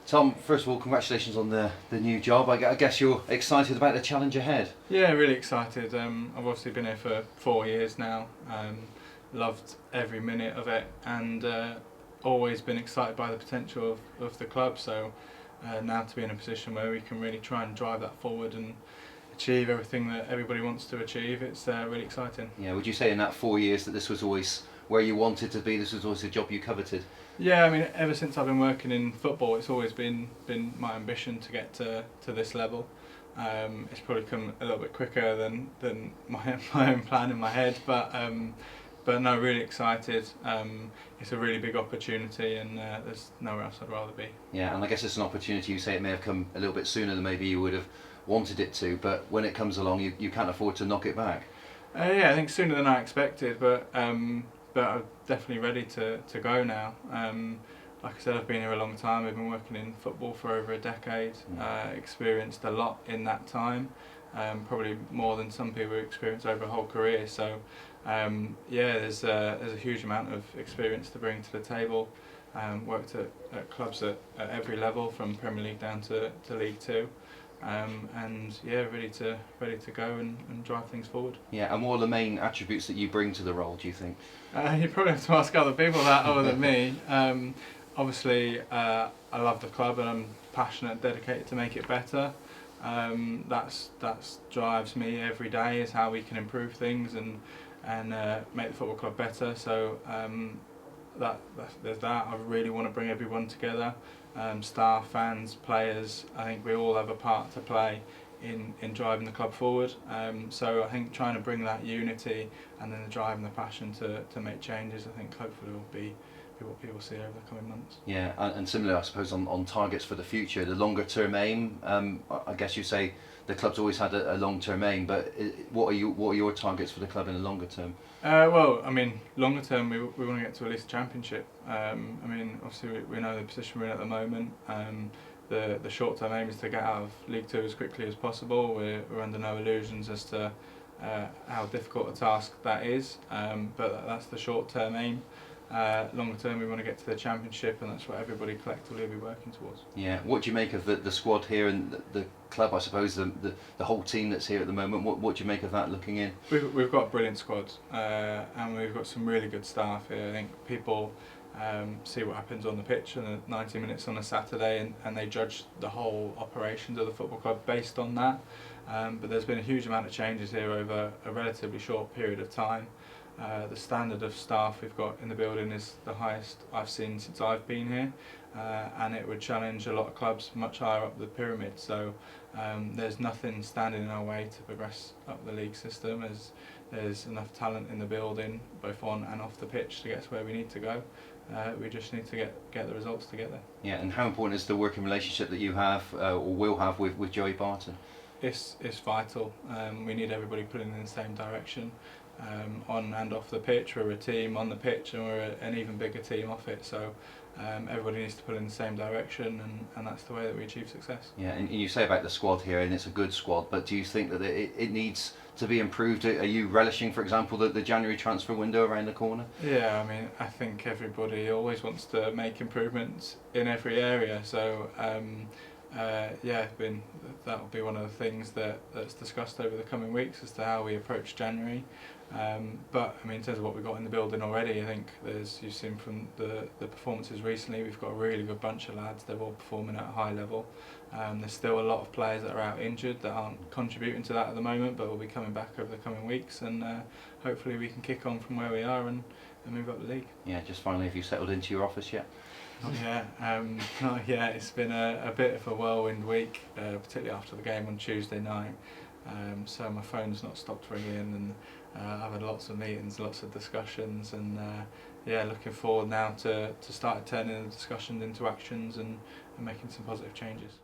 Tom, first of all, congratulations on the new job. I guess you're excited about the challenge ahead. Yeah, really excited. I've obviously been here for 4 years now. Loved every minute of it, and always been excited by the potential of the club. So now to be in a position where we can really try and drive that forward and achieve everything that everybody wants to achieve, it's really exciting. Yeah, would you say in that 4 years that this was always where you wanted to be? This was always the job you coveted? Yeah, I mean, ever since I've been working in football, it's always been my ambition to get to this level. It's probably come a little bit quicker than my own plan in my head, but no, really excited. It's a really big opportunity, and there's nowhere else I'd rather be. Yeah, and I guess it's an opportunity. You say it may have come a little bit sooner than maybe you would have wanted it to, but when it comes along, you can't afford to knock it back. Yeah, I think sooner than I expected, but I'm definitely ready to go now. Like I said, I've been here a long time. I've been working in football for over a decade. Experienced a lot in that time, probably more than some people experience over a whole career. So yeah, there's a huge amount of experience to bring to the table. Worked at clubs at every level, from Premier League down to League Two. And yeah, ready to go and drive things forward. Yeah, and what are the main attributes that you bring to the role, do you think? You probably have to ask other people that other than me. Obviously, I love the club and I'm passionate, dedicated to make it better. That's drives me every day, is how we can improve things and make the football club better. So there's that. I really want to bring everyone together. Staff, fans, players. I think we all have a part to play in driving the club forward. So I think trying to bring that unity and then the drive and the passion to make changes, I think hopefully will be what people see over the coming months. Yeah, and similarly, I suppose, on targets for the future, the longer term aim. I guess you say the club's always had a long term aim, but what are your targets for the club in the longer term? Well, I mean, longer term, we want to get to at least a championship. I mean, obviously we know the position we're in at the moment. The short term aim is to get out of League Two as quickly as possible. We're under no illusions as to how difficult a task that is, but that's the short term aim. Longer term, we want to get to the championship, and that's what everybody collectively will be working towards. Yeah, what do you make of the squad here and the club? I suppose the whole team that's here at the moment. What do you make of that looking in? We've got a brilliant squad, and we've got some really good staff here. I think people see what happens on the pitch in the 90 minutes on a Saturday, and they judge the whole operations of the football club based on that. But there's been a huge amount of changes here over a relatively short period of time. The standard of staff we've got in the building is the highest I've seen since I've been here, and it would challenge a lot of clubs much higher up the pyramid. So there's nothing standing in our way to progress up the league system, as there's enough talent in the building, both on and off the pitch, to get to where we need to go. We just need to get the results to get there. Yeah, and how important is the working relationship that you have or will have with Joey Barton? It's vital. We need everybody pulling in the same direction. On and off the pitch, we're a team on the pitch, and we're an even bigger team off it. So everybody needs to pull in the same direction, and that's the way that we achieve success. Yeah, and you say about the squad here, and it's a good squad, but do you think that it needs to be improved? Are you relishing, for example, the January transfer window around the corner? Yeah, I mean, I think everybody always wants to make improvements in every area. So yeah, that'll be one of the things that's discussed over the coming weeks as to how we approach January. But I mean, in terms of what we've got in the building already, I think you've seen from the performances recently, we've got a really good bunch of lads. They're all performing at a high level. There's still a lot of players that are out injured that aren't contributing to that at the moment, but will be coming back over the coming weeks, and hopefully we can kick on from where we are and move up the league. Yeah, just finally, have you settled into your office yet? Not yet. It's been a bit of a whirlwind week, particularly after the game on Tuesday night. So my phone's not stopped ringing, and I've had lots of meetings, lots of discussions, and yeah, looking forward now to start turning the discussions into actions and making some positive changes.